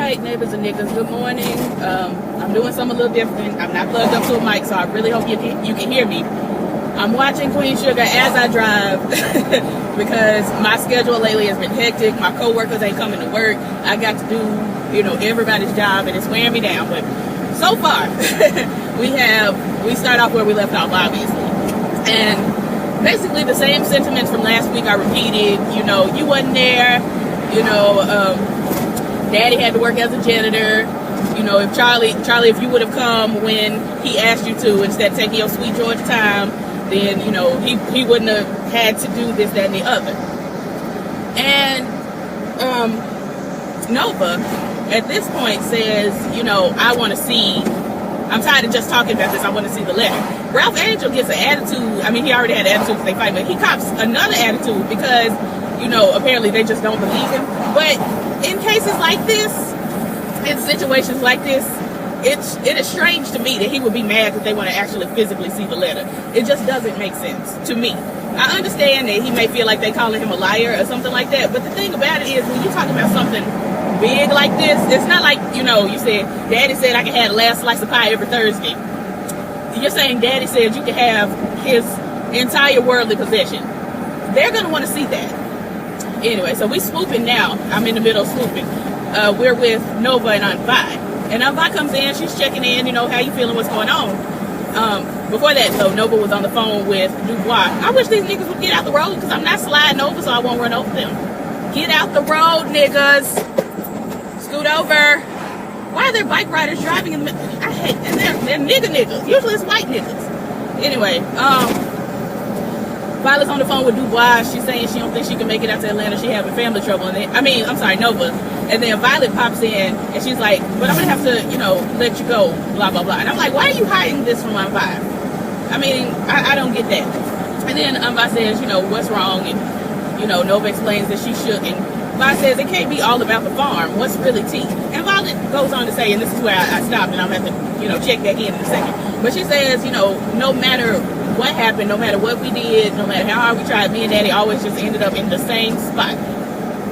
Alright, neighbors and niggas, good morning. I'm doing something a little different. I'm not plugged up to a mic, so I really hope you can hear me. I'm watching Queen Sugar as I drive because my schedule lately has been hectic. My co-workers ain't coming to work. I got to do, everybody's job, and it's wearing me down. But so far, we start off where we left off, obviously. And basically the same sentiments from last week are repeated. You wasn't there. Daddy had to work as a janitor. If Charley, if you would have come when he asked you to, instead of taking your sweet Georgia time, then, he wouldn't have had to do this, that, and the other. And Nova, at this point, says, I want to see, I'm tired of just talking about this, I want to see the letter. Ralph Angel gets an attitude. I mean, he already had an attitude because they fight, but he cops another attitude because, apparently they just don't believe him. But in cases like this, in situations like this, it is strange to me that he would be mad that they want to actually physically see the letter. It just doesn't make sense to me. I understand that he may feel like they calling him a liar or something like that, but the thing about it is, when you talk about something big like this, it's not like, you said, Daddy said I can have the last slice of pie every Thursday. You're saying Daddy said you can have his entire worldly possession. They're going to want to see that. Anyway, so we swooping now. I'm in the middle of swooping. We're with Nova and Aunt Vi. And Aunt Vi comes in, she's checking in, how you feeling, what's going on. Before that, though, Nova was on the phone with Dubois. I wish these niggas would get out the road because I'm not sliding over so I won't run over them. Get out the road, niggas. Scoot over. Why are there bike riders driving in the middle? I hate, and they're niggas. Usually it's white niggas. Anyway, Violet's on the phone with Dubois. She's saying she don't think she can make it out to Atlanta. She having family trouble. Nova. And then Violet pops in and she's like, but I'm going to have to, let you go, blah, blah, blah. And I'm like, why are you hiding this from Aunt Vi? I don't get that. And then Aunt Vi says, what's wrong? And, Nova explains that she shouldn't. Vi says it can't be all about the farm. What's really tea? And Violet goes on to say, and this is where I stopped and I'm going to have to, check back in a second. But she says, no matter what happened, no matter what we did, no matter how hard we tried, me and Daddy always just ended up in the same spot.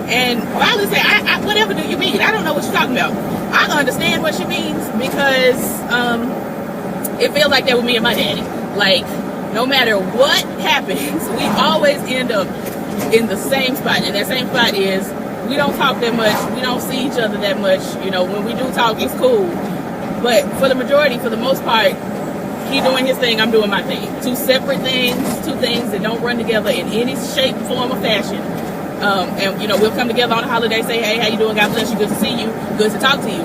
And Violet said, whatever do you mean? I don't know what you're talking about. I understand what she means because it feels like that with me and my daddy. Like, no matter what happens, we always end up in the same spot. And that same spot is we don't talk that much. We don't see each other that much. When we do talk, it's cool. But for the majority, for the most part, he doing his thing, I'm doing my thing. Two separate things, two things that don't run together in any shape, form, or fashion. And we'll come together on a holiday, say, hey, how you doing? God bless you. Good to see you. Good to talk to you.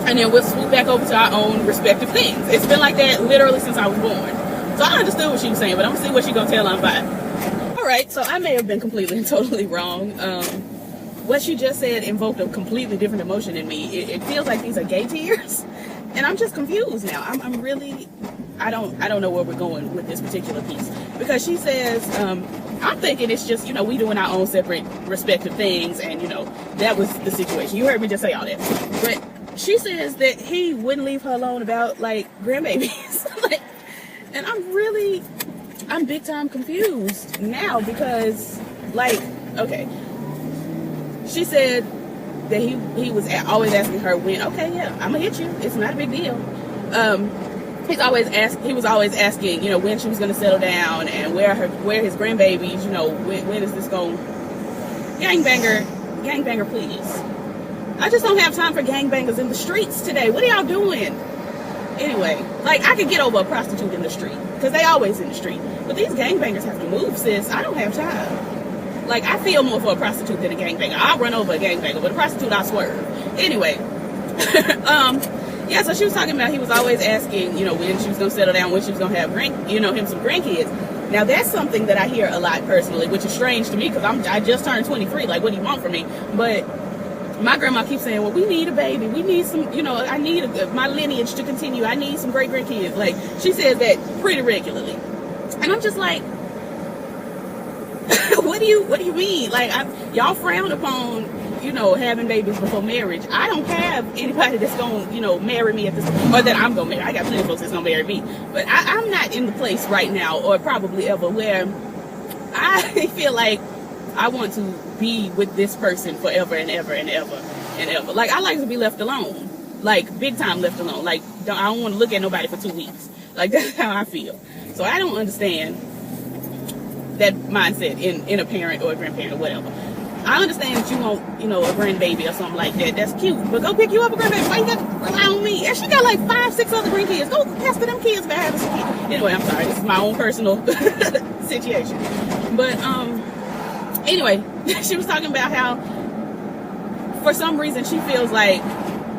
And then we'll swoop back over to our own respective things. It's been like that literally since I was born. So I understood what she was saying, but I'm going to see what she's going to tell Aunt Vi. All right, so I may have been completely and totally wrong. What she just said invoked a completely different emotion in me. It feels like these are gay tears. And I'm just confused now. I'm really, I don't know where we're going with this particular piece. Because she says, I'm thinking it's just, we doing our own separate respective things. And, that was the situation. You heard me just say all that. But she says that he wouldn't leave her alone about, grandbabies. And I'm big time confused now because, okay. She said that he was always asking her when, okay, yeah, I'm gonna hit you. It's not a big deal. He was always asking, when she was gonna settle down and where his grandbabies, when is this going? Gangbanger, please. I just don't have time for gangbangers in the streets today. What are y'all doing? Anyway, I could get over a prostitute in the street because they always in the street. But these gangbangers have to move, sis. I don't have time. I feel more for a prostitute than a gangbanger. I'll run over a gangbanger, but a prostitute, I'll swerve. Anyway, so she was talking about he was always asking, when she was going to settle down, when she was going to have him some grandkids. Now, that's something that I hear a lot personally, which is strange to me because I just turned 23. What do you want from me? But my grandma keeps saying, well, we need a baby. We need some, I need my lineage to continue. I need some great grandkids. She says that pretty regularly. And I'm just like, what do you mean? Y'all frown upon, having babies before marriage. I don't have anybody that's going to, marry me at this, or that I'm going to marry. I got plenty of folks that's going to marry me. But I'm not in the place right now, or probably ever, where I feel like I want to be with this person forever and ever and ever. and ever. Like, I like to be left alone. Like, big time left alone. Like, I don't want to look at nobody for 2 weeks. Like, that's how I feel. So I don't understand that mindset in a parent or a grandparent or whatever. I understand that you want, you know, a grandbaby or something like that. That's cute. But go pick you up a grandbaby. Why you got to rely on me? And she got like 5, 6 other grandkids. Go pester them kids by having some kids. Anyway, I'm sorry. This is my own personal situation. But, anyway, she was talking about how, for some reason, she feels like,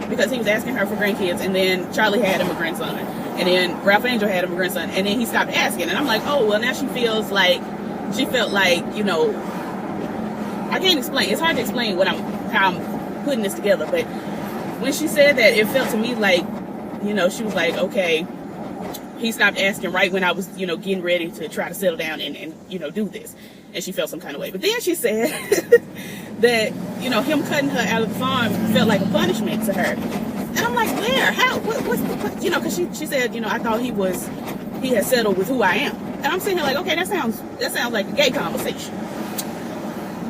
because he was asking her for grandkids, and then Charley had him a grandson. And then Ralph Angel had him a grandson. And then he stopped asking. And I'm like, oh, well, now she felt like, you know, I can't explain. It's hard to explain how I'm putting this together. But when she said that, it felt to me like, you know, she was like, okay, he stopped asking right when I was, you know, getting ready to try to settle down and you know, do this. And she felt some kind of way. But then she said that, you know, him cutting her out of the farm felt like a punishment to her. And I'm like, where? How? What? You know, because she said, you know, I thought he had settled with who I am. And I'm sitting here like, okay, that sounds like a gay conversation.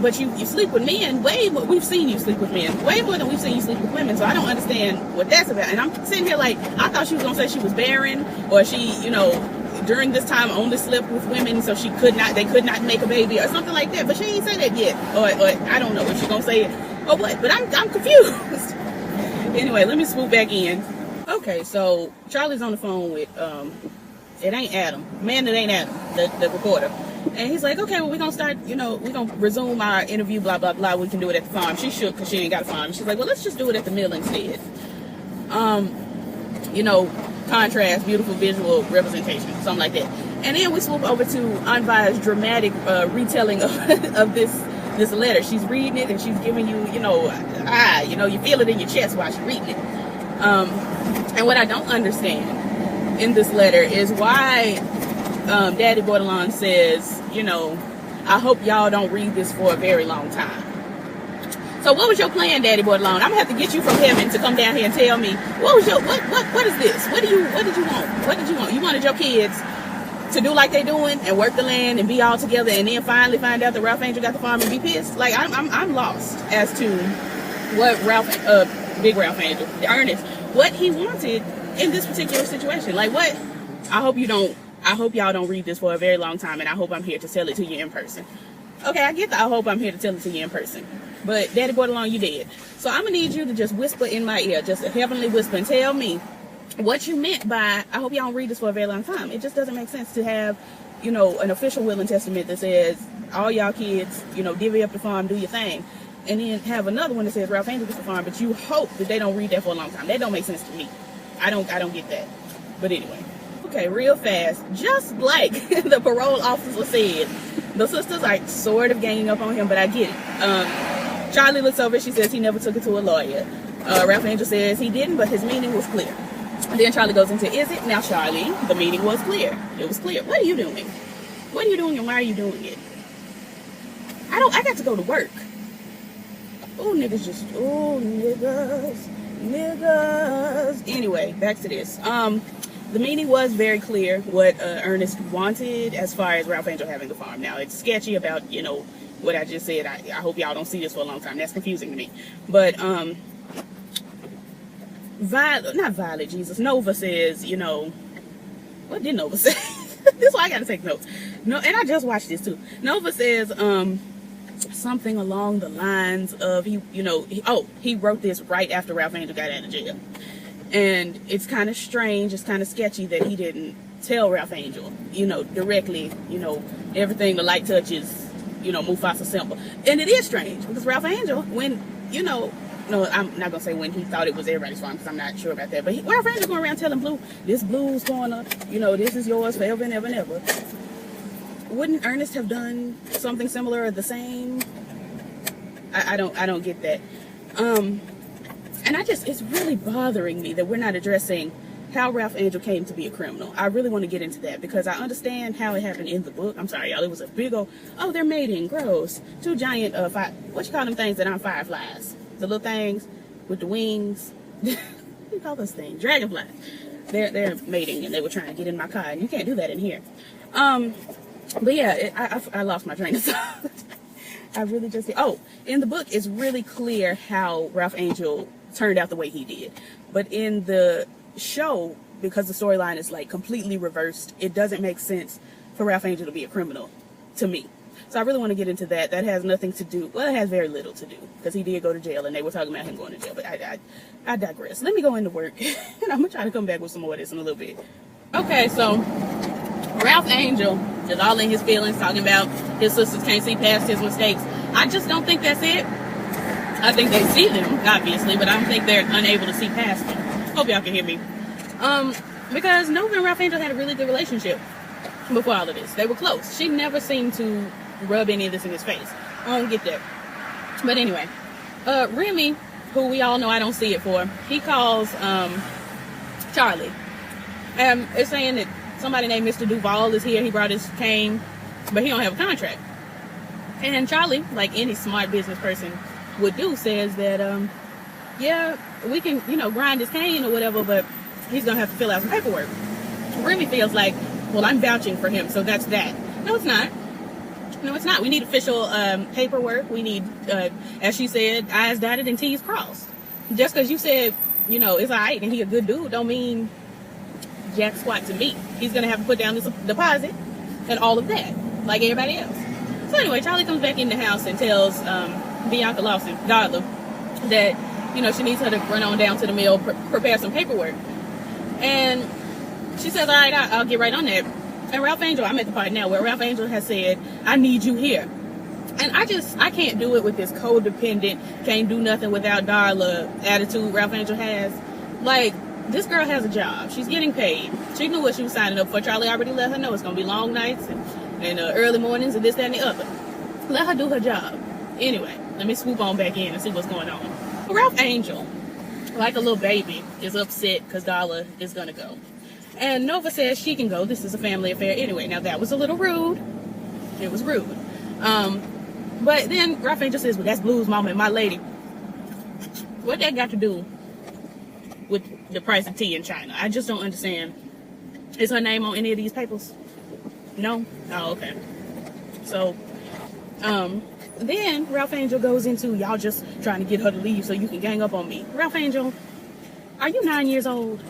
But you sleep with men way more. We've seen you sleep with men way more than we've seen you sleep with women. So I don't understand what that's about. And I'm sitting here like, I thought she was gonna say she was barren, or she, you know, during this time only slept with women, so they could not make a baby or something like that. But she ain't say that yet, or I don't know if she's gonna say it or what. But I'm confused. Anyway, let me swoop back in. Okay, so Charley's on the phone with it ain't Adam, man, it ain't Adam, the reporter. And he's like, okay, well, we're going to start, you know, we're going to resume our interview, blah, blah, blah. We can do it at the farm. She shook because she ain't got a farm. She's like, well, let's just do it at the mill instead. You know, contrast, beautiful visual representation, something like that. And then we swoop over to Anva's dramatic retelling of this letter. She's reading it and she's giving you, you know, you feel it in your chest while she's reading it. And what I don't understand in this letter is why Daddy Bordelon says, you know, I hope y'all don't read this for a very long time. So what was your plan, Daddy Bordelon? I'm gonna have to get you from heaven to come down here and tell me what is this? What did you want? What did you want? You wanted your kids to do like they doing and work the land and be all together, and then finally find out that Ralph Angel got the farm and be pissed? Like, I'm lost as to what Big Ralph Angel, Ernest, what he wanted in this particular situation. Like, what? I hope y'all don't read this for a very long time, and I hope I'm here to tell it to you in person. Okay, I get that. I hope I'm here to tell it to you in person. But Daddy Bordelon, you did. So I'm gonna need you to just whisper in my ear, just a heavenly whisper, and tell me what you meant by, I hope y'all don't read this for a very long time. It just doesn't make sense to have, you know, an official will and testament that says all y'all kids, you know, divvy up the farm, do your thing, and then have another one that says Ralph Angel gets the farm, but you hope that they don't read that for a long time. That don't make sense to me. I don't get that. But anyway. Okay, real fast. Just like the parole officer said, the sisters are sort of ganging up on him, but I get it. Charley looks over, she says he never took it to a lawyer. Ralph Angel says he didn't, but his meaning was clear. And then Charley goes into, is it? Now, Charley, the meaning was clear. It was clear. What are you doing? What are you doing and why are you doing it? I got to go to work. Oh, niggas. Anyway, back to this. The meaning was very clear what Ernest wanted as far as Ralph Angel having the farm. Now, it's sketchy about, you know, what I just said. I hope y'all don't see this for a long time. That's confusing to me. But, Nova says, you know, what did Nova say? This is why I gotta take notes. No, and I just watched this too. Nova says, something along the lines of, he wrote this right after Ralph Angel got out of jail. And it's kind of strange, it's kind of sketchy that he didn't tell Ralph Angel, you know, directly, you know, everything the light touches, you know, Mufasa simple. And it is strange because Ralph Angel, when, you know, no, I'm not going to say when he thought it was everybody's farm because I'm not sure about that. But Ralph Angel going around telling Blue, this Blue's corner, you know, this is yours forever and ever and ever. Wouldn't Ernest have done something similar or the same? I don't get that. And it's really bothering me that we're not addressing how Ralph Angel came to be a criminal. I really want to get into that because I understand how it happened in the book. I'm sorry, y'all. It was a big old, they're mating, gross. 2 giant, what you call them things that aren't fireflies? The little things with the wings. What do you call those things? Dragonflies. They're mating and they were trying to get in my car. And you can't do that in here. But yeah, I lost my train of thought. I really just did. Oh, in the book, it's really clear how Ralph Angel turned out the way he did. But in the show, because the storyline is like completely reversed, it doesn't make sense for Ralph Angel to be a criminal to me. So I really want to get into that. That has nothing to do, well, it has very little to do, because he did go to jail and they were talking about him going to jail. But I digress. Let me go into work and I'm going to try to come back with some more of this in a little bit. Okay, so Ralph Angel is all in his feelings, talking about his sisters can't see past his mistakes. I just don't think that's it. I think they see them, obviously, but I don't think they're unable to see past them. Hope y'all can hear me. Because Nova and Ralph Angel had a really good relationship before all of this. They were close. She never seemed to rub any of this in his face. I don't get that. But anyway, Remy, who we all know I don't see it for, he calls Charley. It's saying that somebody named Mr. Duval is here. He brought his cane, but he don't have a contract. And Charley, like any smart business person would do, says that, yeah, we can, grind his cane or whatever, but he's going to have to fill out some paperwork. Remy feels like, well, I'm vouching for him, so that's that. No, it's not. No, it's not. We need official paperwork. We need, as she said, I's dotted and T's crossed. Just because you said, it's all right and he a good dude, don't mean jack squat to me. He's going to have to put down this deposit and all of that, like everybody else. So anyway, Charley comes back in the house and tells Bianca Lawson, Darla, that, she needs her to run on down to the mill, prepare some paperwork. And she says, all right, I'll get right on that. And Ralph Angel, I'm at the part now where Ralph Angel has said, I need you here. And I can't do it with this codependent, can't do nothing without Darla attitude Ralph Angel has. Like, this girl has a job. She's getting paid. She knew what she was signing up for. Charley already let her know it's going to be long nights and early mornings and this, that, and the other. Let her do her job. Anyway, let me swoop on back in and see what's going on. Ralph Angel, like a little baby, is upset because Darla is going to go. And Nova says she can go. This is a family affair. Anyway, now that was a little rude. It was rude. But then Ralph Angel says, well, that's Blue's mama and my lady. What that got to do with the price of tea in China? I just don't understand. Is her name on any of these papers? No? Oh, okay. So, then Ralph Angel goes into, y'all just trying to get her to leave so you can gang up on me. Ralph Angel, are you 9 years old?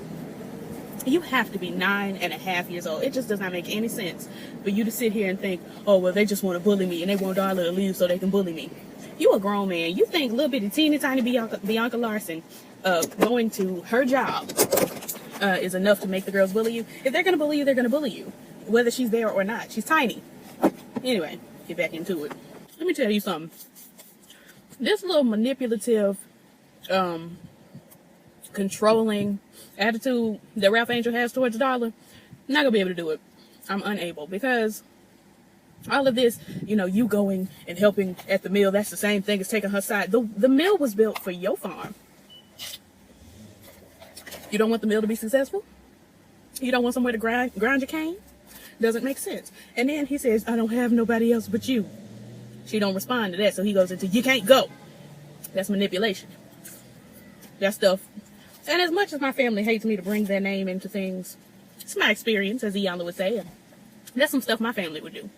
You have to be 9.5 years old. It just does not make any sense for you to sit here and think, oh, well, they just want to bully me and they want Darla to leave so they can bully me. You a grown man. You think little bitty teeny tiny Bianca Larson going to her job is enough to make the girls bully you? If they're going to bully you, they're going to bully you, whether she's there or not. She's tiny. Anyway, get back into it. Let me tell you something. This little manipulative, controlling attitude that Ralph Angel has towards Darla, I'm not gonna be able to do it. I'm unable, because all of this, you going and helping at the mill, that's the same thing as taking her side. The mill was built for your farm. You don't want the mill to be successful? You don't want somewhere to grind your cane? Doesn't make sense. And then he says, I don't have nobody else but you. She don't respond to that, so he goes into, you can't go. That's manipulation. That stuff. And as much as my family hates me to bring their name into things, it's my experience, as Iyanla would say. And that's some stuff my family would do.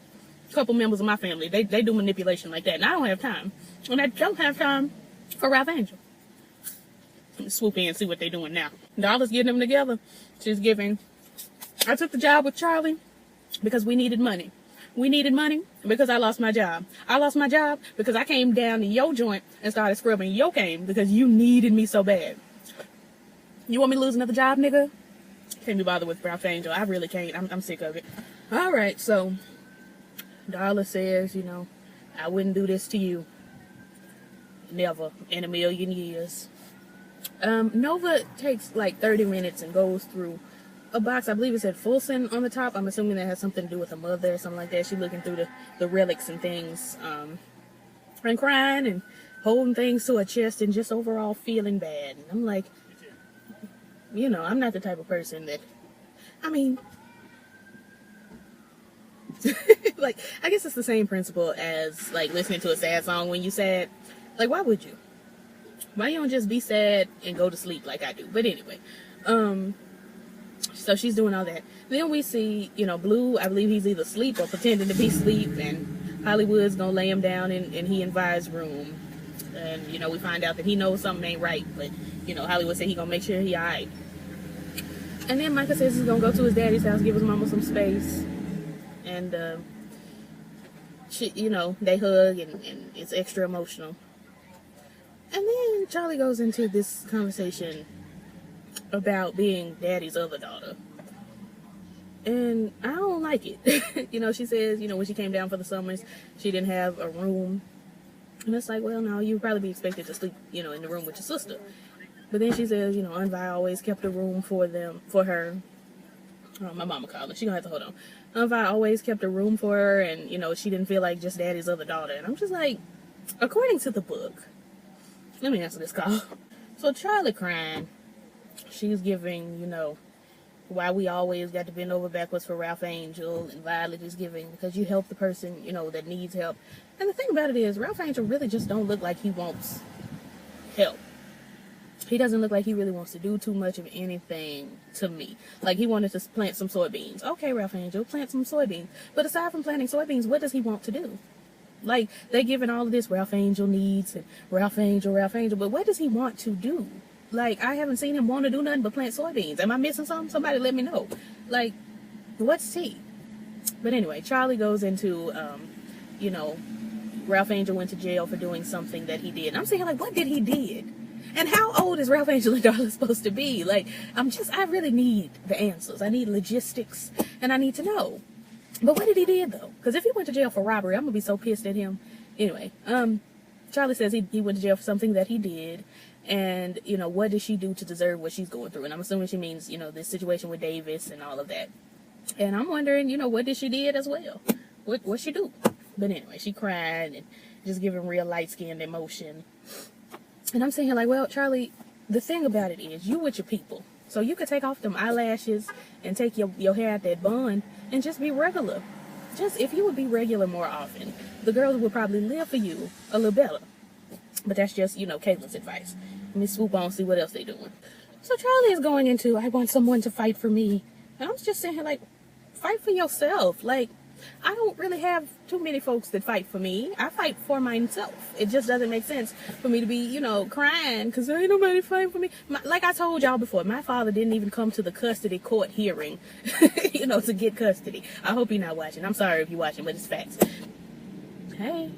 A couple members of my family, they do manipulation like that. And I don't have time. And I don't have time for Ralph Angel. Let me swoop in and see what they're doing now. Darla's getting them together. She's giving, I took the job with Charley because we needed money. We needed money because I lost my job. I lost my job because I came down to your joint and started scrubbing your cane because you needed me so bad. You want me to lose another job, nigga? Can't be bothered with Ralph Angel. I really can't. I'm sick of it. All right, so Darla says, I wouldn't do this to you. Never in a million years. Nova takes like 30 minutes and goes through a box. I believe it said Fulson on the top. I'm assuming that has something to do with her mother or something like that. She's looking through the relics and things, and crying and holding things to her chest and just overall feeling bad. And I'm like, I'm not the type of person that, like, I guess it's the same principle as, like, listening to a sad song when you're sad. Like, why would you? Why you don't just be sad and go to sleep like I do? But anyway, so she's doing all that. Then we see, Blue, I believe he's either asleep or pretending to be asleep, and Hollywood's gonna lay him down in he and Vi's room. And, you know, we find out that he knows something ain't right. But, you know, Hollywood said he gonna make sure he alright. And then Micah says he's gonna go to his daddy's house, give his mama some space. And, she, you know, they hug and it's extra emotional. And then Charley goes into this conversation about being daddy's other daughter. And I don't like it. You know, she says, you know, when she came down for the summers, she didn't have a room. And it's like, well, no, you'd probably be expected to sleep, you know, in the room with your sister. But then she says, you know, Unvi always kept a room for her. Oh, my mama called her. She gonna have to hold on. Unvi always kept a room for her, and, you know, she didn't feel like just daddy's other daughter. And I'm just like, according to the book, let me answer this call. So Charley crying, she's giving, you know, why we always got to bend over backwards for Ralph Angel, and Violet is giving because you help the person, you know, that needs help. And the thing about it is, Ralph Angel really just don't look like he wants help. He doesn't look like he really wants to do too much of anything to me. Like, he wanted to plant some soybeans. Okay, Ralph Angel, plant some soybeans. But aside from planting soybeans, what does he want to do? Like, they giving all of this Ralph Angel needs and Ralph Angel, but what does he want to do? Like, I haven't seen him want to do nothing but plant soybeans. Am I missing something? Somebody let me know. Like, what's he? But anyway, Charley goes into, you know, Ralph Angel went to jail for doing something that he did. And I'm saying, like, what did he did? And how old is Ralph Angel and Darla supposed to be? Like, I really need the answers. I need logistics, and I need to know. But what did he did, though? Because if he went to jail for robbery, I'm going to be so pissed at him. Anyway, Charley says he went to jail for something that he did. And, you know, what did she do to deserve what she's going through? And I'm assuming she means, you know, this situation with Davis and all of that. And I'm wondering, you know, what did she did as well? What she do? But anyway, she cried and just giving real light-skinned emotion. And I'm saying, like, well, Charley, the thing about it is, you with your people. So you could take off them eyelashes and take your hair out that bun and just be regular. Just, if you would be regular more often, the girls would probably live for you a little better. But that's just, you know, Caitlin's advice. Let me swoop on, see what else they doing. So Charley is going into, I want someone to fight for me. And I'm just saying, like, fight for yourself. Like, I don't really have too many folks that fight for me. I fight for myself. It just doesn't make sense for me to be, you know, crying because there ain't nobody fighting for me. Like I told y'all before, my father didn't even come to the custody court hearing, you know, to get custody. I hope you're not watching. I'm sorry if you're watching, but it's facts. Hey,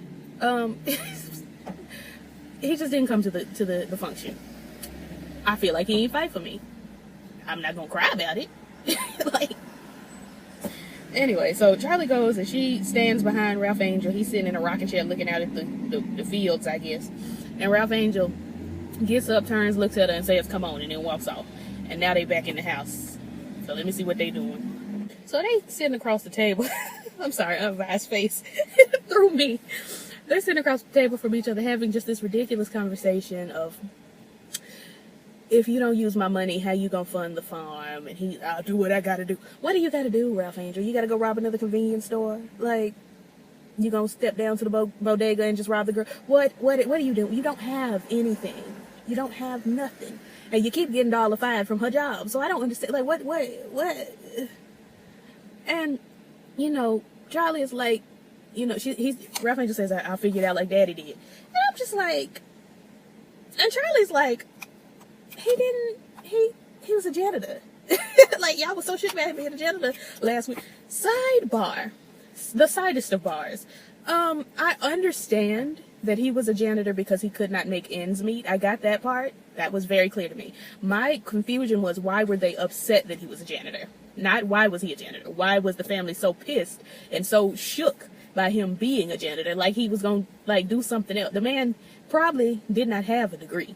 he just didn't come to the function. I feel like he ain't fight for me. I'm not gonna cry about it. Like, anyway, so Charley goes and she stands behind Ralph Angel. He's sitting in a rocking chair looking out at the fields, I guess. And Ralph Angel gets up, turns, looks at her, and says, "Come on," and then walks off. And now they back in the house. So let me see what they doing. So they sitting across the table. I'm sorry, Unvi's face through me. They're sitting across the table from each other having just this ridiculous conversation of, if you don't use my money, how you gonna fund the farm? And I'll do what I gotta do. What do you gotta do, Ralph Angel? You gotta go rob another convenience store? Like, you gonna step down to the bodega and just rob the girl? What do you do? You don't have anything. You don't have nothing. And you keep getting Darla fired from her job. So I don't understand. Like, what? And, you know, Charley is like, you know, Ralph Angel says, I'll figure it out like Daddy did. And I'm just like, and Charley's like, he was a janitor. Like, y'all was so shit about him being a janitor last week. Sidebar. The sidest of bars. I understand that he was a janitor because he could not make ends meet. I got that part. That was very clear to me. My confusion was, why were they upset that he was a janitor? Not why was he a janitor? Why was the family so pissed and so shook by him being a janitor? Like he was going to, like, do something else. The man probably did not have a degree.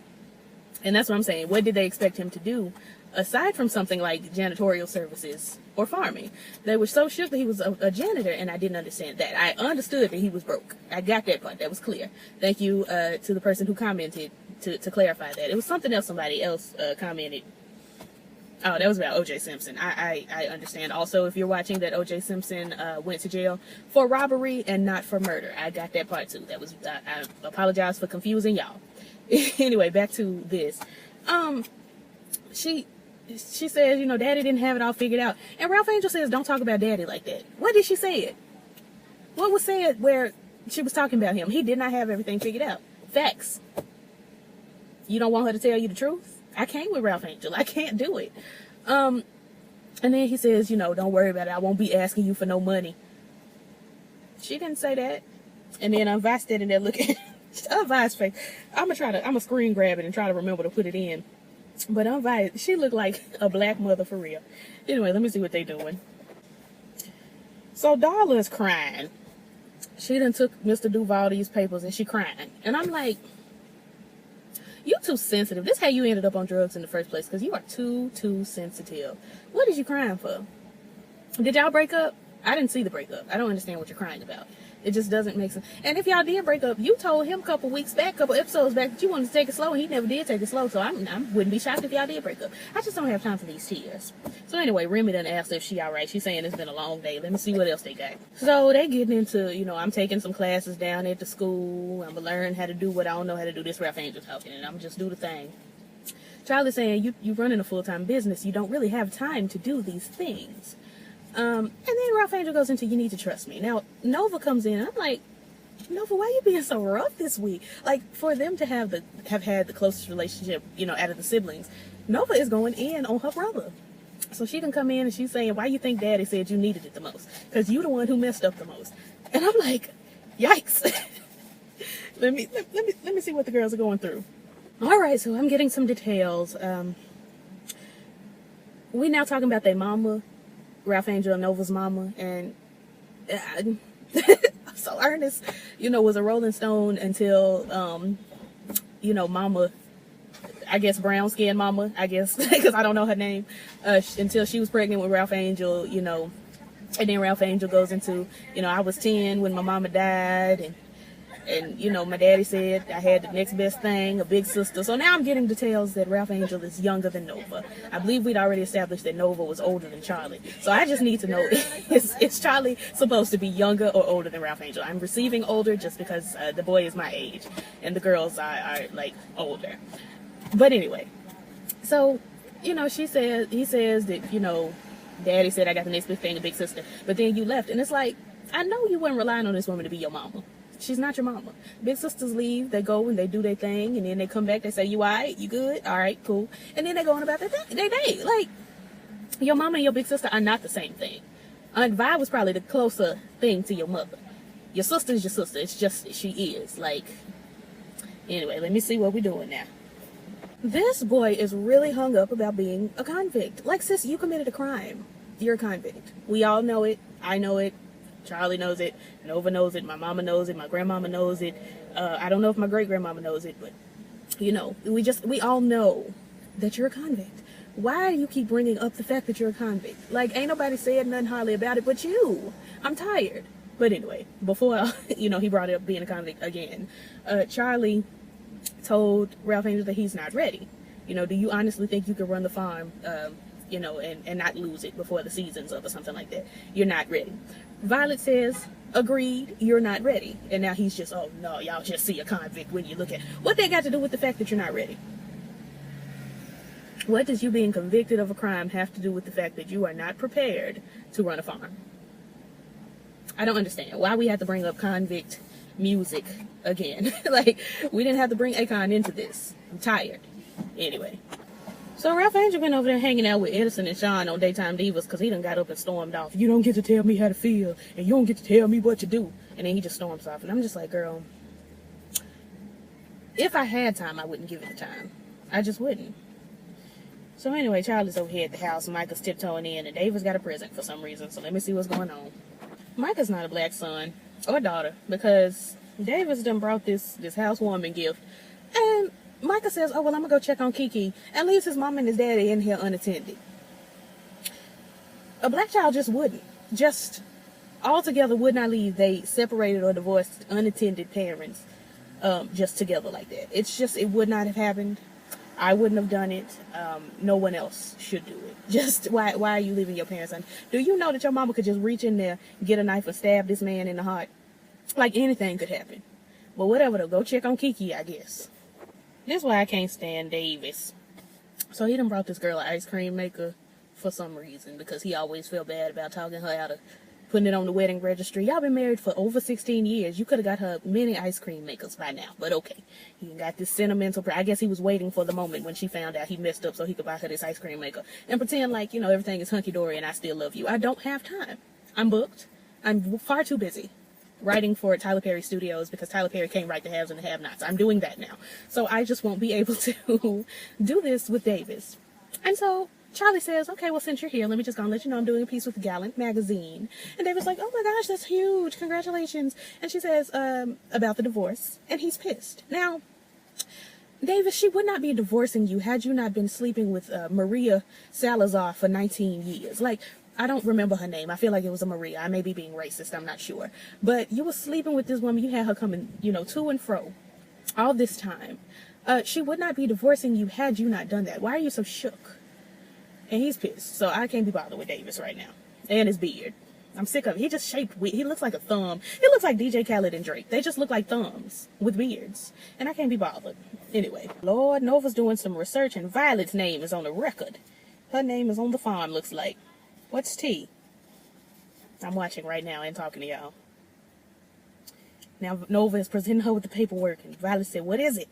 And that's what I'm saying. What did they expect him to do aside from something like janitorial services or farming? They were so shook that he was a janitor, and I didn't understand that. I understood that he was broke. I got that part. That was clear. Thank you to the person who commented to clarify that. It was something else somebody else commented. Oh, that was about O.J. Simpson. I understand also, if you're watching, that O.J. Simpson went to jail for robbery and not for murder. I got that part too. That was I apologize for confusing y'all. Anyway, back to this. She says, you know, Daddy didn't have it all figured out. And Ralph Angel says, don't talk about Daddy like that. What did she say it? What was said where she was talking about him. He did not have everything figured out. Facts. You don't want her to tell you the truth? I can't with Ralph Angel. I can't do it. And then he says, you know, don't worry about it. I won't be asking you for no money. She didn't say that. And then Vi standing there looking at Vi's face. I'm gonna screen grab it and try to remember to put it in. But Vi, she looked like a black mother for real. Anyway, let me see what they doing. So Darla is crying. She done took Mr. Duvaldy's papers and she crying. And I'm like, you too sensitive. This is how you ended up on drugs in the first place, because you are too sensitive. What is you crying for? Did y'all break up? I didn't see the breakup. I don't understand what you're crying about. It just doesn't make sense. And if y'all did break up, you told him a couple episodes back that you wanted to take it slow, and he never did take it slow. So I wouldn't be shocked if y'all did break up. I just don't have time for these tears. So anyway, Remy done asked if she alright. She's saying it's been a long day. Let me see what else they got. So they getting into, you know, I'm taking some classes down at the school. I'm gonna learn how to do what I don't know how to do. This Ralph Angel talking, and I'm just do the thing. Charley's saying, you running a full-time business. You don't really have time to do these things. And then Ralph Angel goes into, you need to trust me. Now, Nova comes in, and I'm like, Nova, why are you being so rough this week? Like, for them to have had the closest relationship, you know, out of the siblings, Nova is going in on her brother. So she done come in and she's saying, why you think Daddy said you needed it the most? Because you the one who messed up the most. And I'm like, yikes. let me see what the girls are going through. All right, so I'm getting some details. We now talking about their mama, Ralph Angel and Nova's mama, and so Ernest, you know, was a Rolling Stone until, you know, mama, I guess brown skin mama, I guess, because I don't know her name, until she was pregnant with Ralph Angel, you know, and then Ralph Angel goes into, you know, I was 10 when my mama died, and you know, my daddy said I had the next best thing, a big sister. So now I'm getting details that Ralph Angel is younger than Nova. I believe we'd already established that Nova was older than Charley. So I just need to know, is Charley supposed to be younger or older than Ralph Angel? I'm receiving older just because the boy is my age and the girls are like older. But anyway, so, you know, he says that, you know, Daddy said I got the next big thing, a big sister, but then you left. And it's like, I know you weren't relying on this woman to be your mama. She's not your mama. Big sisters leave, they go and they do their thing, and then they come back, they say, you alright? You good? Alright, cool. And then they go on about their day. Like, your mama and your big sister are not the same thing. Aunt Vi was probably the closer thing to your mother. Your sister is your sister. It's just, she is. Like, anyway, let me see what we're doing now. This boy is really hung up about being a convict. Like, sis, you committed a crime. You're a convict. We all know it. I know it. Charley knows it. Nova knows it. My mama knows it. My grandmama knows it. I don't know if my great-grandmama knows it, but, you know, we all know that you're a convict. Why do you keep bringing up the fact that you're a convict? Like, ain't nobody said nothing hardly about it but you. I'm tired. But anyway, before, you know, he brought up being a convict again, Charley told Ralph Angel that he's not ready. You know, do you honestly think you could run the farm, you know, and not lose it before the season's up or something like that? You're not ready. Violet says, agreed, you're not ready. And now he's just, oh no, y'all just see a convict when you look at what they got to do with the fact that you're not ready. What does you being convicted of a crime have to do with the fact that you are not prepared to run a farm? I don't understand why we have to bring up convict music again. Like, we didn't have to bring Akon into this. I'm tired. Anyway. So Ralph Angel been over there hanging out with Edison and Sean on Daytime Divas because he done got up and stormed off. You don't get to tell me how to feel, and you don't get to tell me what to do. And then he just storms off. And I'm just like, girl, if I had time, I wouldn't give it the time. I just wouldn't. So anyway, Charley's over here at the house. Micah's tiptoeing in, and David's got a present for some reason. So let me see what's going on. Micah's not a black son or daughter because David's done brought this housewarming gift. And Micah says, oh, well, I'm going to go check on Kiki, and leaves his mom and his daddy in here unattended. A black child just wouldn't. Just altogether would not leave they separated or divorced unattended parents just together like that. It's just, it would not have happened. I wouldn't have done it. No one else should do it. Just, why are you leaving your parents on? Do you know that your mama could just reach in there, get a knife and stab this man in the heart? Like, anything could happen. But whatever, though, go check on Kiki, I guess. This is why I can't stand Davis. So he done brought this girl an ice cream maker for some reason, because he always felt bad about talking her out of putting it on the wedding registry. Y'all been married for over 16 years. You could have got her many ice cream makers by now, but okay. He got this sentimental, I guess he was waiting for the moment when she found out he messed up so he could buy her this ice cream maker and pretend like, you know, everything is hunky-dory and I still love you. I don't have time. I'm booked. I'm far too busy writing for Tyler Perry Studios because Tyler Perry can't write the haves and the have-nots. I'm doing that now. So I just won't be able to do this with Davis. And so Charley says, okay, well, since you're here, let me just go and let you know I'm doing a piece with Gallant magazine. And David's like, oh my gosh, that's huge. Congratulations. And she says, about the divorce. And he's pissed. Now, Davis, she would not be divorcing you had you not been sleeping with Maria Salazar for 19 years. Like, I don't remember her name. I feel like it was a Maria. I may be being racist. I'm not sure. But you were sleeping with this woman. You had her coming, you know, to and fro all this time. She would not be divorcing you had you not done that. Why are you so shook? And he's pissed. So I can't be bothered with Davis right now. And his beard. I'm sick of it. He just shaped weird. He looks like a thumb. He looks like DJ Khaled and Drake. They just look like thumbs with beards. And I can't be bothered. Anyway, Lord, Nova's doing some research and Violet's name is on the record. Her name is on the farm, looks like. What's T? I'm watching right now and talking to y'all. Now Nova is presenting her with the paperwork and Violet said, what is it?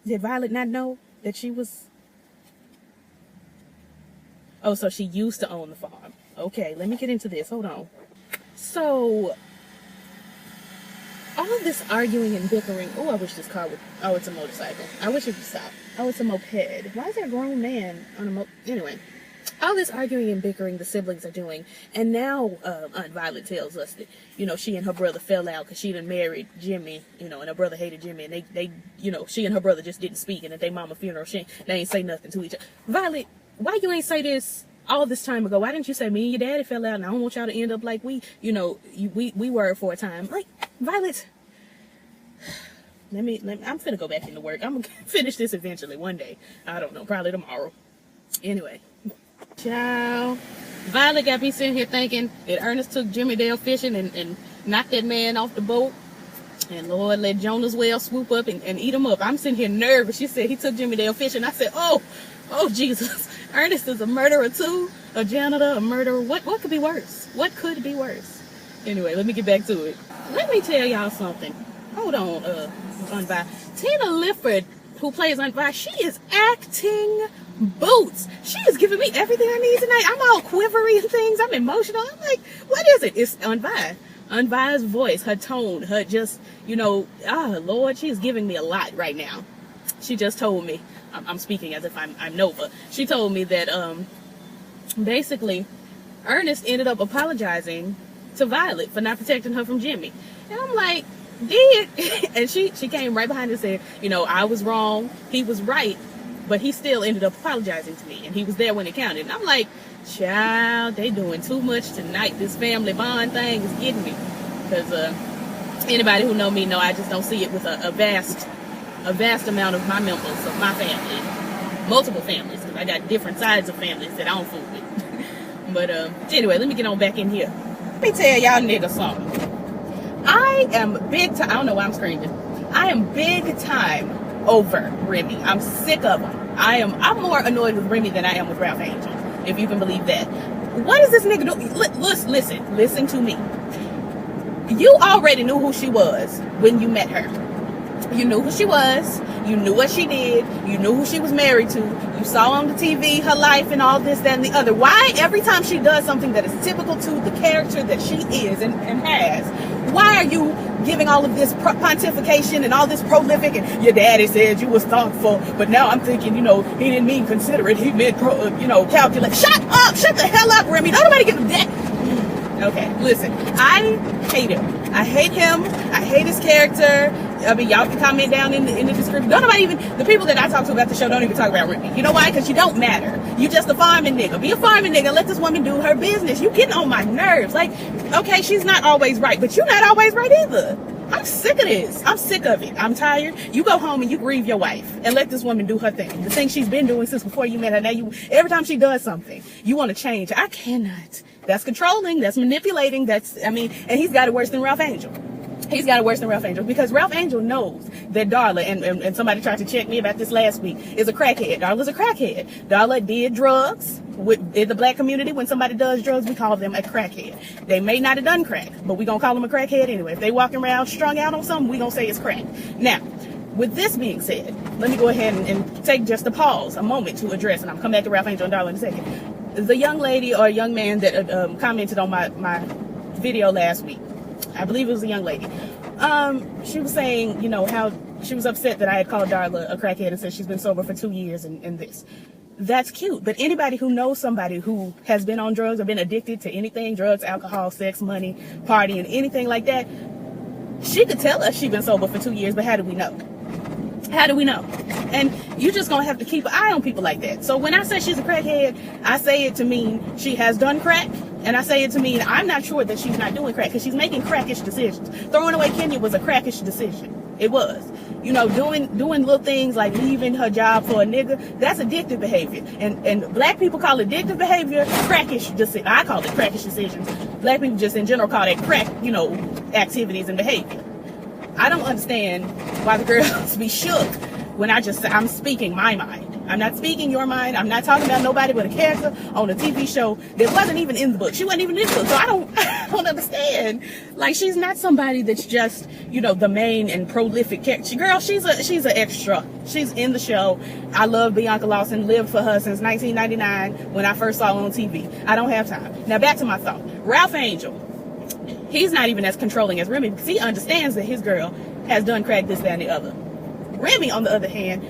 Did Violet not know that she was... Oh, so she used to own the farm. Okay, let me get into this. Hold on. So, all of this arguing and bickering... Oh, I wish this car would... Oh, it's a motorcycle. I wish it would stop. Oh, it's a moped. Why is there a grown man on a moped? Anyway, all this arguing and bickering the siblings are doing. And now Aunt Violet tells us that, you know, she and her brother fell out because she done married Jimmy, you know, and her brother hated Jimmy. And they, you know, she and her brother just didn't speak. And at their mama funeral, they ain't say nothing to each other. Violet, why you ain't say this all this time ago? Why didn't you say me and your daddy fell out and I don't want y'all to end up like we were for a time? Like, Violet... Let me, I'm finna go back into work. I'm gonna finish this eventually one day. I don't know, probably tomorrow. Anyway. Ciao. Violet got me sitting here thinking that Ernest took Jimmy Dale fishing and knocked that man off the boat. And Lord, let Jonah's whale swoop up and eat him up. I'm sitting here nervous. She said he took Jimmy Dale fishing. I said, oh Jesus. Ernest is a murderer too. A janitor, a murderer. What could be worse? What could be worse? Anyway, let me get back to it. Let me tell y'all something. Hold on, Aunt Vi. Tina Lifford, who plays Aunt Vi, she is acting boots. She is giving me everything I need tonight. I'm all quivery and things. I'm emotional. I'm like, what is it? It's Aunt Vi. Aunt Vi's voice, her tone, her just, you know, Lord, she is giving me a lot right now. She just told me, I'm speaking as if I'm Nova. She told me that, basically, Ernest ended up apologizing to Violet for not protecting her from Jimmy. And I'm like, did? And she came right behind and said, you know, I was wrong, he was right, but he still ended up apologizing to me, and he was there when it counted. And I'm like, child, they doing too much tonight. This family bond thing is getting me. Because anybody who know me know I just don't see it with a vast amount of my members of my family. Multiple families, because I got different sides of families that I don't fool with. But anyway, let me get on back in here. Let me tell y'all niggas something. I am big time, I don't know why I'm screaming. I am big time over Remy. I'm sick of him. I'm more annoyed with Remy than I am with Ralph Angel, if you can believe that. What is this nigga doing? Listen to me. You already knew who she was when you met her. You knew who she was. You knew what she did. You knew who she was married to. You saw on the TV her life and all this, that, and the other. Why every time she does something that is typical to the character that she is and has, why are you giving all of this pontification and all this prolific and your daddy said you was thoughtful, but now I'm thinking, you know, he didn't mean considerate, he meant, calculate. Shut up! Shut the hell up, Remy. Don't nobody give a damn. Okay, listen, I hate him. I hate him. I hate his character. I mean, y'all can comment down in the description. Don't nobody even, the people that I talk to about the show don't even talk about Remy. You know why? Because you don't matter. You just a farming nigga. Be a farming nigga. Let this woman do her business. You getting on my nerves. Like, okay, she's not always right, but you're not always right either. I'm sick of this. I'm sick of it. I'm tired. You go home and you grieve your wife and let this woman do her thing. The thing she's been doing since before you met her. Now every time she does something, you want to change. I cannot. That's controlling. That's manipulating. And he's got it worse than Ralph Angel. He's got it worse than Ralph Angel, because Ralph Angel knows that Darla, and somebody tried to check me about this last week, is a crackhead. Darla's a crackhead. Darla did drugs. In the black community, when somebody does drugs, we call them a crackhead. They may not have done crack, but we gonna call them a crackhead anyway. If they walking around strung out on something, we gonna say it's crack. Now, with this being said, let me go ahead and take just a pause, a moment to address, and I'm coming back to Ralph Angel and Darla in a second. The young lady or young man that commented on my video last week, I believe it was a young lady. She was saying, you know, how she was upset that I had called Darla a crackhead and said she's been sober for 2 years and this. That's cute. But anybody who knows somebody who has been on drugs or been addicted to anything, drugs, alcohol, sex, money, partying, anything like that, she could tell us she's been sober for 2 years, but how do we know? How do we know? And you just gonna have to keep an eye on people like that. So when I say she's a crackhead, I say it to mean she has done crack, and I say it to mean I'm not sure that she's not doing crack, because she's making crackish decisions. Throwing away Kenya was a crackish decision. It was. You know, doing little things like leaving her job for a nigga, that's addictive behavior. And black people call addictive behavior crackish decisions. I call it crackish decisions. Black people just in general call that crack, you know, activities and behavior. I don't understand why the girls be shook when I'm speaking my mind. I'm not speaking your mind. I'm not talking about nobody but a character on a TV show that wasn't even in the book. She wasn't even in the book. So I don't understand. Like, she's not somebody that's just, you know, the main and prolific character. Girl, she's an extra. She's in the show. I love Bianca Lawson. Lived for her since 1999 when I first saw her on TV. I don't have time. Now back to my thought. Ralph Angel. He's not even as controlling as Remy, because he understands that his girl has done crack, this, that, and the other. Remy, on the other hand,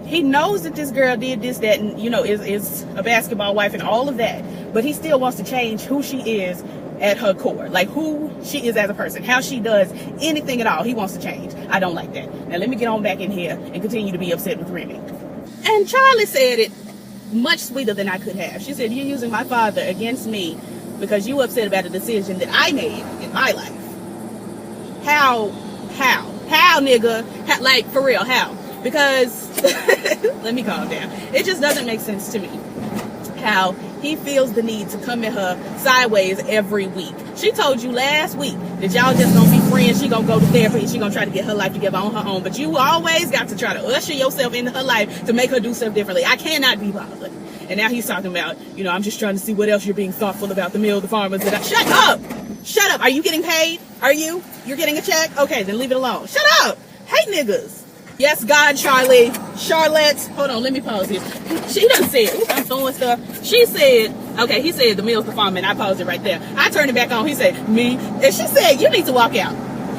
he knows that this girl did this, that, and, you know, is a basketball wife and all of that, but he still wants to change who she is at her core, like who she is as a person, how she does anything at all. He wants to change. I don't like that. Now let me get on back in here and continue to be upset with Remy. And Charley said it much sweeter than I could have. She said, "You're using my father against me because you were upset about a decision that I made in my life." How, nigga? How, like, for real, how? Because, let me calm down. It just doesn't make sense to me how he feels the need to come at her sideways every week. She told you last week that y'all just gonna be friends. She gonna go to therapy. She gonna try to get her life together on her own. But you always got to try to usher yourself into her life to make her do stuff differently. I cannot be bothered. And now he's talking about, you know, I'm just trying to see what else you're being thoughtful about the mill, the farmers. Shut up! Shut up! Are you getting paid? Are you? You're getting a check? Okay, then leave it alone. Shut up! Hate niggas. Yes, God, Charley. Charlotte. Hold on, let me pause here. She done said, I'm throwing stuff. She said, okay, he said the mill's the farm, and I paused it right there. I turned it back on. He said, me. And she said, you need to walk out.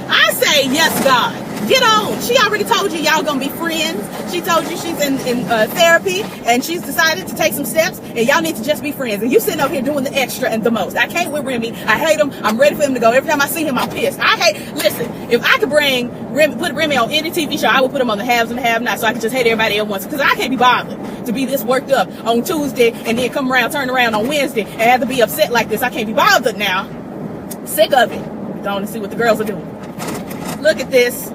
I say, yes, God. Get on. She already told you y'all gonna be friends. She told you she's in therapy, and she's decided to take some steps, and y'all need to just be friends. And you sitting up here doing the extra and the most. I can't with Remy. I hate him. I'm ready for him to go. Every time I see him, I'm pissed. Listen, if I could put Remy on any TV show, I would put him on the haves and the have-nots, so I could just hate everybody at once. Because I can't be bothered to be this worked up on Tuesday and then turn around on Wednesday and have to be upset like this. I can't be bothered now. Sick of it. Going to see what the girls are doing. Look at this.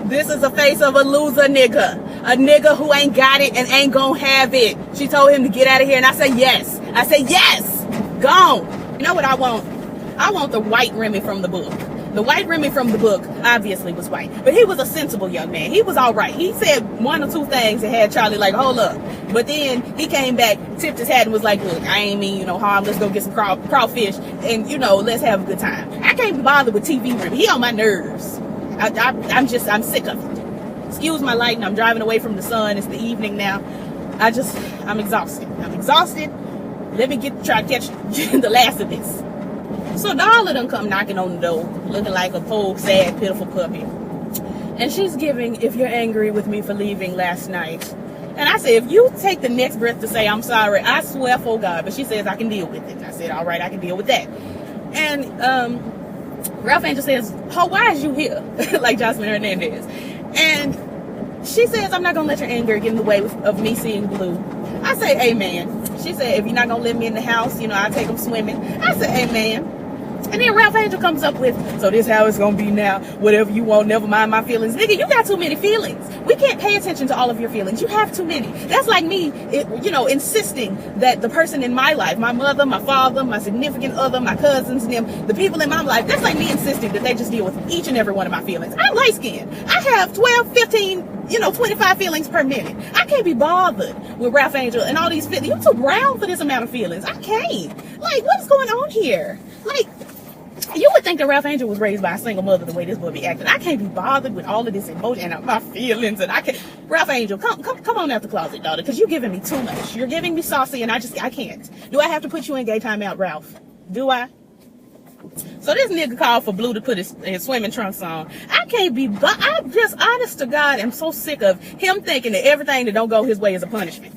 This is the face of a loser nigga. A nigga who ain't got it and ain't gonna have it. She told him to get out of here, and I say yes. I say yes. Gone. You know what I want? I want the white Remy from the book. The white Remy from the book obviously was white, but he was a sensible young man. He was all right. He said one or two things that had Charley like, hold up. But then he came back, tipped his hat, and was like, look, I ain't mean, you know, harm. Let's go get some crawfish, and, you know, let's have a good time. I can't be bothered with TV Remy. He on my nerves. I'm sick of it. Excuse my lighting. I'm driving away from the sun. It's the evening now. I'm exhausted. Let me try to catch the last of this. So Darla done come knocking on the door, looking like a poor, sad, pitiful puppy. And she's giving, if you're angry with me for leaving last night. And I said, if you take the next breath to say, I'm sorry, I swear for God. But she says, I can deal with it. I said, all right, I can deal with that. And, Ralph Angel says, oh, why is you here? Like Jocelyn Hernandez. And she says, I'm not going to let your anger get in the way of me seeing blue. I say, amen. She said, if you're not going to let me in the house, you know, I'll take them swimming. I said, amen. And then Ralph Angel comes up with, so this how it's gonna be now. Whatever you want, never mind my feelings. Nigga, you got too many feelings. We can't pay attention to all of your feelings. You have too many. That's like me, insisting that the person in my life, my mother, my father, my significant other, my cousins, them, the people in my life, that's like me insisting that they just deal with each and every one of my feelings. I'm light skinned. I have 12, 15, 25 feelings per minute. I can't be bothered with Ralph Angel and all these feelings. You too brown for this amount of feelings. I can't. Like, what is going on here? Like, you would think that Ralph Angel was raised by a single mother the way this boy be acting. I can't be bothered with all of this emotion and my feelings, and I can't. Ralph Angel, come on out the closet, daughter, because you're giving me too much. You're giving me saucy, and I can't. Do I have to put you in gay timeout, Ralph? Do I? So this nigga called for Blue to put his swimming trunks on. I can't be, I'm just, honest to God, am so sick of him thinking that everything that don't go his way is a punishment.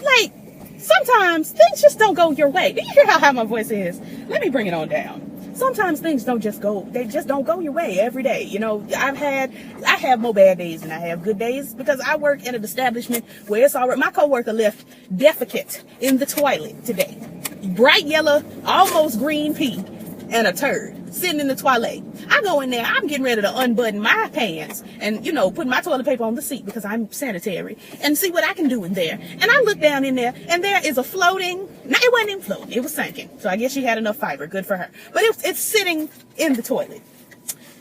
Like, sometimes things just don't go your way. Do you hear how high my voice is? Let me bring it on down. Sometimes things don't just go, they just don't go your way every day. I have more bad days than I have good days because I work in an establishment where it's already, my coworker left defecate in the toilet today. Bright yellow, almost green pee, and a turd sitting in the toilet. I go in there, I'm getting ready to unbutton my pants and, put my toilet paper on the seat because I'm sanitary and see what I can do in there. And I look down in there and there is a floating, no, it wasn't even floating, it was sinking. So I guess she had enough fiber, good for her. But it's sitting in the toilet.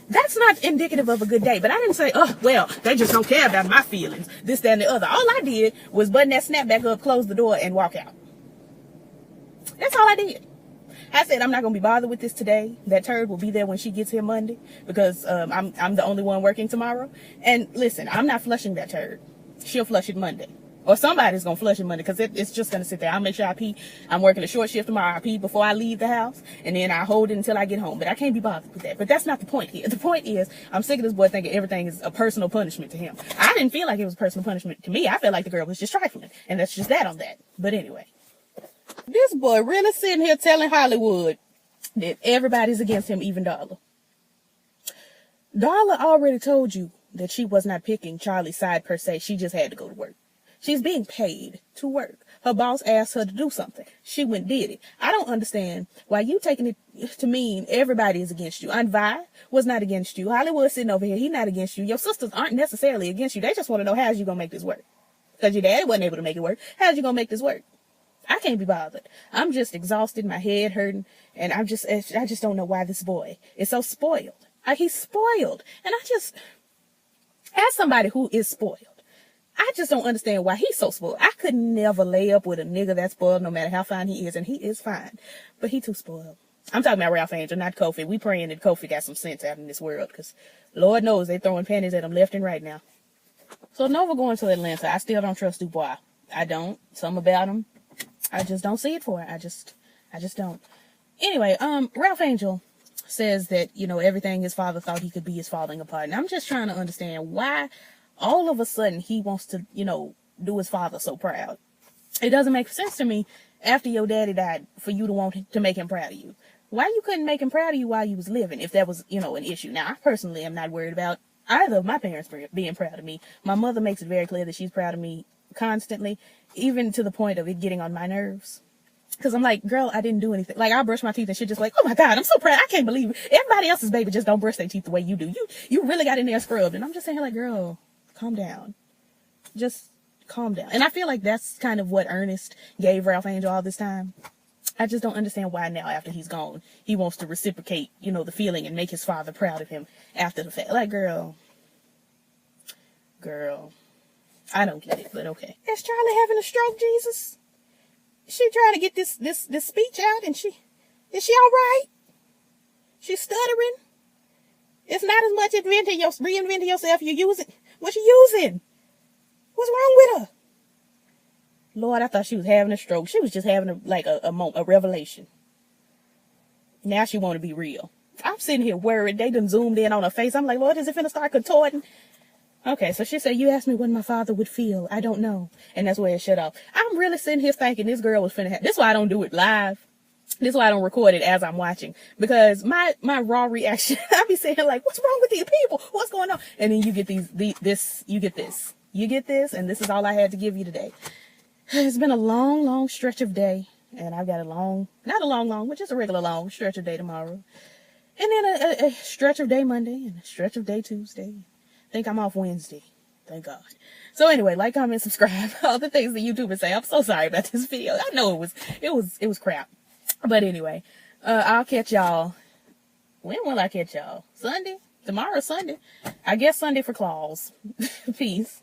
That's not indicative of a good day. But I didn't say, oh, well, they just don't care about my feelings, this, that, and the other. All I did was button that snap back up, close the door, and walk out. That's all I did. I said, I'm not going to be bothered with this today. That turd will be there when she gets here Monday because I'm the only one working tomorrow. And listen, I'm not flushing that turd. She'll flush it Monday. Or somebody's going to flush it Monday because it's just going to sit there. I'll make sure I pee. I'm working a short shift tomorrow. I pee before I leave the house. And then I hold it until I get home. But I can't be bothered with that. But that's not the point here. The point is, I'm sick of this boy thinking everything is a personal punishment to him. I didn't feel like it was a personal punishment to me. I felt like the girl was just trifling. And that's just that on that. But anyway. This boy really sitting here telling Hollywood that everybody's against him, even Darla. Darla already told you that she was not picking Charley's side per se. She just had to go to work. She's being paid to work. Her boss asked her to do something. She went and did it. I don't understand why you taking it to mean everybody is against you. Aunt Vi was not against you. Hollywood sitting over here, he's not against you. Your sisters aren't necessarily against you. They just want to know how's you going to make this work. Because your daddy wasn't able to make it work. How's you going to make this work? I can't be bothered. I'm just exhausted, my head hurting, and I just don't know why this boy is so spoiled. He's spoiled. And as somebody who is spoiled, I just don't understand why he's so spoiled. I could never lay up with a nigga that's spoiled, no matter how fine he is, and he is fine. But he too spoiled. I'm talking about Ralph Angel, not Kofi. We praying that Kofi got some sense out in this world, because Lord knows they throwing pennies at him left and right now. So Nova going to Atlanta. I still don't trust Dubois. I don't. Something about him. I just don't see it for it. I just don't. Anyway, Ralph Angel says that, everything his father thought he could be is falling apart. And I'm just trying to understand why all of a sudden he wants to, do his father so proud. It doesn't make sense to me after your daddy died for you to want to make him proud of you. Why you couldn't make him proud of you while you was living if that was, an issue? Now, I personally am not worried about either of my parents being proud of me. My mother makes it very clear that she's proud of me constantly, even to the point of it getting on my nerves. Because I'm like, girl, I didn't do anything. Like, I brush my teeth and she's just like, oh my God, I'm so proud. I can't believe it. Everybody else's baby just don't brush their teeth the way you do. You really got in there scrubbed. And I'm just saying, like, girl, calm down. Just calm down. And I feel like that's kind of what Ernest gave Ralph Angel all this time. I just don't understand why now, after he's gone, he wants to reciprocate, the feeling and make his father proud of him after the fact. Like, girl, I don't get it, but okay. Is Charley having a stroke, Jesus? She trying to get this speech out, and is she all right? She's stuttering. It's not as much reinventing yourself. You're using, what's she using? What's wrong with her? Lord, I thought she was having a stroke. She was just having a revelation. Now she want to be real. I'm sitting here worried. They done zoomed in on her face. I'm like, Lord, is it finna start contorting? Okay, so she said, you asked me what my father would feel. I don't know. And that's where it shut off. I'm really sitting here thinking this girl was finna have... This is why I don't do it live. This is why I don't record it as I'm watching. Because my raw reaction, I be saying like, what's wrong with these people? What's going on? And then you get you get this. You get this, and this is all I had to give you today. It's been a long, long stretch of day. And I've got a long, not a long, but just a regular long stretch of day tomorrow. And then a stretch of day Monday and a stretch of day Tuesday. I think I'm off Wednesday. Thank God. So anyway, like, comment, subscribe. All the things that YouTubers say. I'm so sorry about this video. I know it was crap. But anyway, I'll catch y'all. When will I catch y'all? Sunday? Tomorrow, Sunday. I guess Sunday for claws. Peace.